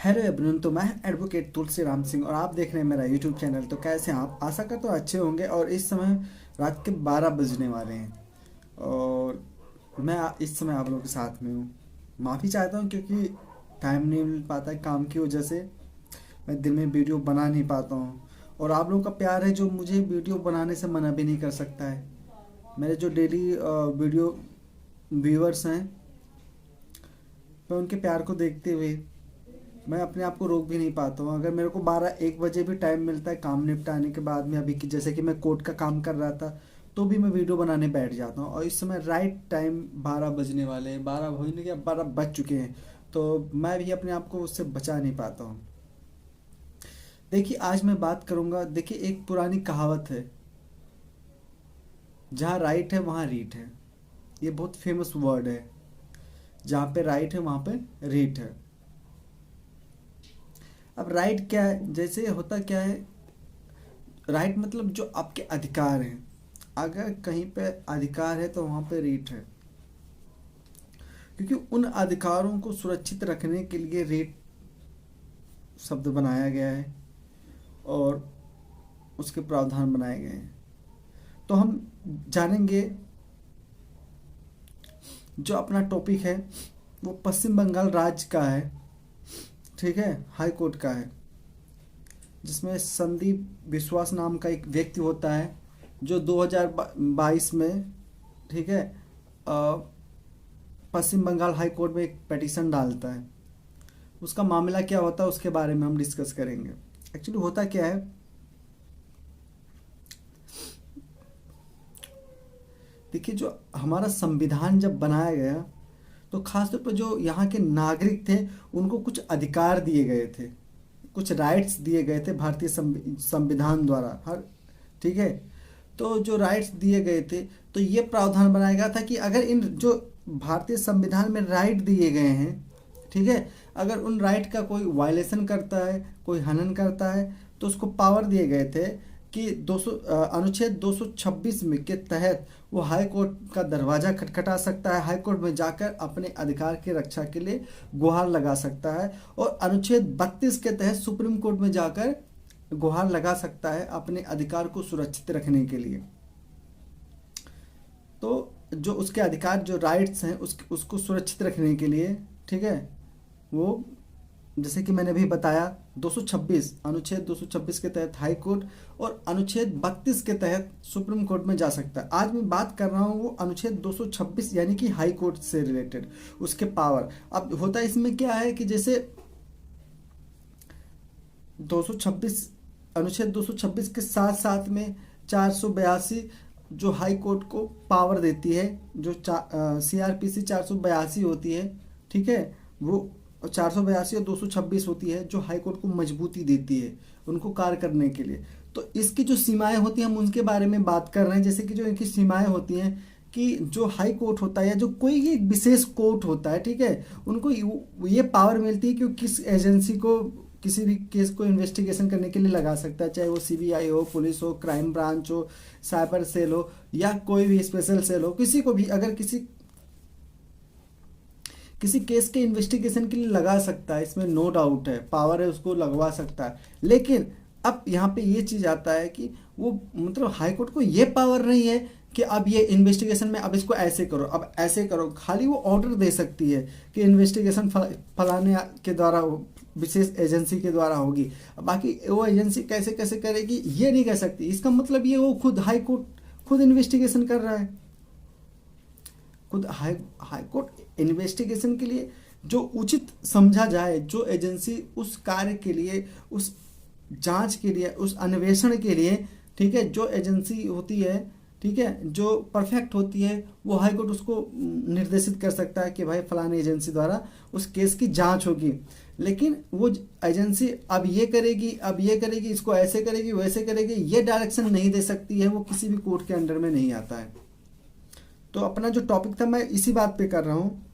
Hello everyone. तो मैं advocate Tulsi Ram Singh और आप देख रहे हैं मेरा यूट्यूब चैनल। तो कैसे हैं आप? आशा करता हूँ अच्छे होंगे। और इस समय रात के 12 बजने वाले हैं और मैं इस समय आप लोगों के साथ में हूँ। माफ़ी चाहता हूँ क्योंकि टाइम नहीं मिल पाता है काम की वजह से। मैं दिन में वीडियो बना नहीं पाता हूँ और आप लोगों का प्यार है जो मुझे वीडियो बनाने से मना भी नहीं कर सकता है। मेरे जो डेली वीडियो व्यूअर्स हैं, मैं उनके प्यार को देखते हुए मैं अपने आप को रोक भी नहीं पाता हूँ। अगर मेरे को 12-1 बजे भी टाइम मिलता है काम निपटाने के बाद में, अभी की जैसे कि मैं कोर्ट का काम कर रहा था, तो भी मैं वीडियो बनाने बैठ जाता हूँ। और इस समय राइट टाइम 12 बजने वाले हैं, 12 होने क्या 12 बज चुके हैं। तो मैं भी अपने आप को उससे बचा नहीं पाता हूँ। देखिए, आज मैं बात करूँगा। देखिए, एक पुरानी कहावत है, जहाँ राइट है वहाँ रीट है। ये बहुत फेमस वर्ड है। जहाँ पे राइट है वहाँ पे रीट है। अब राइट क्या है? जैसे होता क्या है, राइट मतलब जो आपके अधिकार हैं। अगर कहीं पे अधिकार है तो वहाँ पे रीट है, क्योंकि उन अधिकारों को सुरक्षित रखने के लिए रीट शब्द बनाया गया है और उसके प्रावधान बनाए गए हैं। तो हम जानेंगे, जो अपना टॉपिक है वो पश्चिम बंगाल राज्य का है, ठीक है, हाई कोर्ट का है, जिसमें संदीप विश्वास नाम का एक व्यक्ति होता है जो 2022 में, ठीक है, पश्चिम बंगाल हाई कोर्ट में एक पिटीशन डालता है। उसका मामला क्या होता है उसके बारे में हम डिस्कस करेंगे। एक्चुअली होता क्या है, देखिए, जो हमारा संविधान जब बनाया गया तो खासतौर पर जो यहाँ के नागरिक थे उनको कुछ अधिकार दिए गए थे, कुछ राइट्स दिए गए थे भारतीय संविधान द्वारा हर, ठीक है। तो जो राइट्स दिए गए थे, तो ये प्रावधान बनाया गया था कि अगर इन जो भारतीय संविधान में राइट दिए गए हैं, ठीक है, अगर उन राइट का कोई वायलेशन करता है, कोई हनन करता है, तो उसको पावर दिए गए थे कि 200 अनुच्छेद 226 में के तहत वो हाई कोर्ट का दरवाज़ा खटखटा सकता है, हाई कोर्ट में जाकर अपने अधिकार की रक्षा के लिए गुहार लगा सकता है, और अनुच्छेद 32 के तहत सुप्रीम कोर्ट में जाकर गुहार लगा सकता है अपने अधिकार को सुरक्षित रखने के लिए। तो जो उसके अधिकार, जो राइट्स हैं, उसको सुरक्षित रखने के लिए, ठीक है, वो जैसे कि मैंने अभी बताया 226 अनुच्छेद 226 के तहत हाई कोर्ट और अनुच्छेद 32 के तहत सुप्रीम कोर्ट में जा सकता है। आज मैं बात कर रहा हूँ वो अनुच्छेद 226 यानी कि हाई कोर्ट से रिलेटेड उसके पावर। अब होता है इसमें क्या है कि जैसे 226 अनुच्छेद 226 के साथ साथ में 482 जो हाई कोर्ट को पावर देती है, जो CRPC 482 होती है, ठीक है, वो 482 और 226 होती है, जो हाई कोर्ट को मजबूती देती है उनको कार्य करने के लिए। तो इसकी जो सीमाएं होती हैं हम उनके बारे में बात कर रहे हैं। जैसे कि जो इनकी सीमाएं होती हैं कि जो हाई कोर्ट होता है या जो कोई एक विशेष कोर्ट होता है, ठीक है, उनको ये पावर मिलती है कि वो किस एजेंसी को किसी भी केस को इन्वेस्टिगेशन करने के लिए लगा सकता है, चाहे वो CBI हो, पुलिस हो, क्राइम ब्रांच हो, साइबर सेल हो, या कोई भी स्पेशल सेल हो, किसी को भी अगर किसी केस के इन्वेस्टिगेशन के लिए लगा सकता है। इसमें नो डाउट है, पावर है, उसको लगवा सकता है। लेकिन अब यहाँ पे ये चीज़ आता है कि वो मतलब हाई कोर्ट को ये पावर नहीं है कि अब ये इन्वेस्टिगेशन में अब इसको ऐसे करो, अब ऐसे करो। खाली वो ऑर्डर दे सकती है कि इन्वेस्टिगेशन फलाने के द्वारा, विशेष एजेंसी के द्वारा होगी। बाकी वो एजेंसी कैसे कैसे करेगी ये नहीं कह सकती। इसका मतलब ये वो खुद हाई कोर्ट खुद इन्वेस्टिगेशन कर रहा है। खुद हाई कोर्ट इन्वेस्टिगेशन के लिए जो उचित समझा जाए, जो एजेंसी उस कार्य के लिए, उस जांच के लिए, उस अन्वेषण के लिए, ठीक है, जो एजेंसी होती है, ठीक है, जो परफेक्ट होती है, वो हाई कोर्ट उसको निर्देशित कर सकता है कि भाई फलाने एजेंसी द्वारा उस केस की जांच होगी। लेकिन वो एजेंसी अब ये करेगी, अब ये करेगी, इसको ऐसे करेगी, वैसे करेगी, ये डायरेक्शन नहीं दे सकती है। वो किसी भी कोर्ट के अंडर में नहीं आता है। तो अपना जो टॉपिक था मैं इसी बात पे कर रहा हूँ,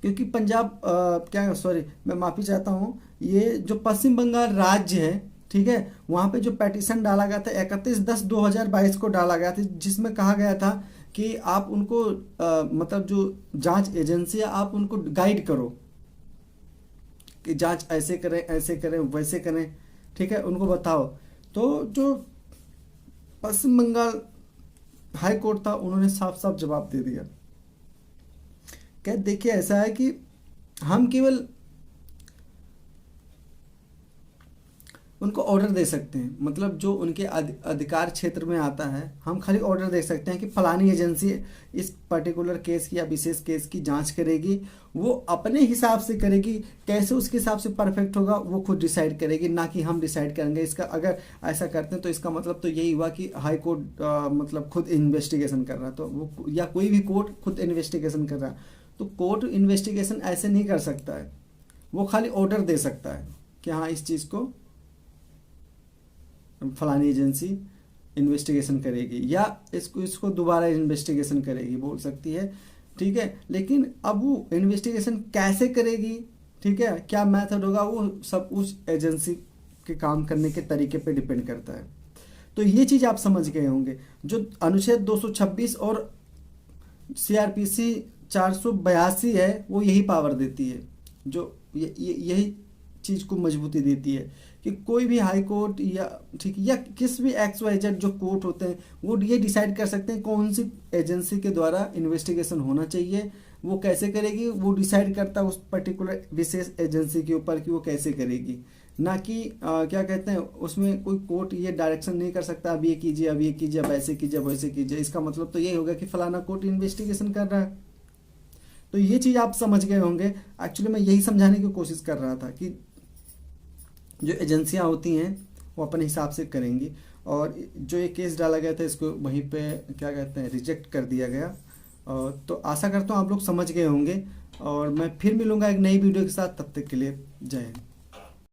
क्योंकि पंजाब क्या, सॉरी, मैं माफ़ी चाहता हूँ, ये जो पश्चिम बंगाल राज्य है, ठीक है, वहाँ पे जो पेटिशन डाला गया था 31/10/2022 को डाला गया था, जिसमें कहा गया था कि आप उनको मतलब जो जांच एजेंसी है आप उनको गाइड करो, कि जांच ऐसे करें, ऐसे करें, वैसे करें, ठीक है, उनको बताओ। तो जो पश्चिम बंगाल हाई कोर्ट था, उन्होंने साफ साफ जवाब दे दिया। क्या देखिए, ऐसा है कि हम केवल उनको ऑर्डर दे सकते हैं, मतलब जो उनके अधिकार क्षेत्र में आता है, हम खाली ऑर्डर दे सकते हैं कि फलानी एजेंसी इस पर्टिकुलर केस की या विशेष केस की जांच करेगी। वो अपने हिसाब से करेगी, कैसे उसके हिसाब से परफेक्ट होगा वो खुद डिसाइड करेगी, ना कि हम डिसाइड करेंगे। इसका अगर ऐसा करते हैं तो इसका मतलब तो यही हुआ कि हाई कोर्ट मतलब खुद इन्वेस्टिगेशन कर रहा है, तो वो या कोई भी कोर्ट खुद इन्वेस्टिगेशन कर रहा है। तो कोर्ट इन्वेस्टिगेशन ऐसे नहीं कर सकता है, वो खाली ऑर्डर दे सकता है कि हाँ इस चीज़ को फलानी एजेंसी इन्वेस्टिगेशन करेगी या इसको इसको दोबारा इन्वेस्टिगेशन करेगी, बोल सकती है, ठीक है। लेकिन अब वो इन्वेस्टिगेशन कैसे करेगी, ठीक है, क्या मेथड होगा, वो सब उस एजेंसी के काम करने के तरीके पे डिपेंड करता है। तो ये चीज़ आप समझ गए होंगे। जो अनुच्छेद 226 और सीआरपीसी 482 है, वो यही पावर देती है, जो यही चीज़ को मजबूती देती है कि कोई भी हाई कोर्ट या ठीक या किस भी XYZ जो कोर्ट होते हैं, वो ये डिसाइड कर सकते हैं कौन सी एजेंसी के द्वारा इन्वेस्टिगेशन होना चाहिए, वो कैसे करेगी, वो डिसाइड करता है उस पर्टिकुलर विशेष एजेंसी के ऊपर कि वो कैसे करेगी। ना कि क्या कहते हैं, उसमें कोई कोर्ट ये डायरेक्शन नहीं कर सकता अब ये कीजिए, अब ये कीजिए, अब ऐसे कीजिए, अब वैसे कीजिए। इसका मतलब तो ये होगा कि फलाना कोर्ट इन्वेस्टिगेशन कर रहा है। तो ये चीज़ आप समझ गए होंगे। एक्चुअली मैं यही समझाने की कोशिश कर रहा था कि जो एजेंसियां होती हैं वो अपने हिसाब से करेंगी, और जो ये केस डाला गया था इसको वहीं पे क्या कहते हैं रिजेक्ट कर दिया गया। और तो आशा करता हूँ आप लोग समझ गए होंगे, और मैं फिर मिलूँगा एक नई वीडियो के साथ। तब तक के लिए जय हिंद।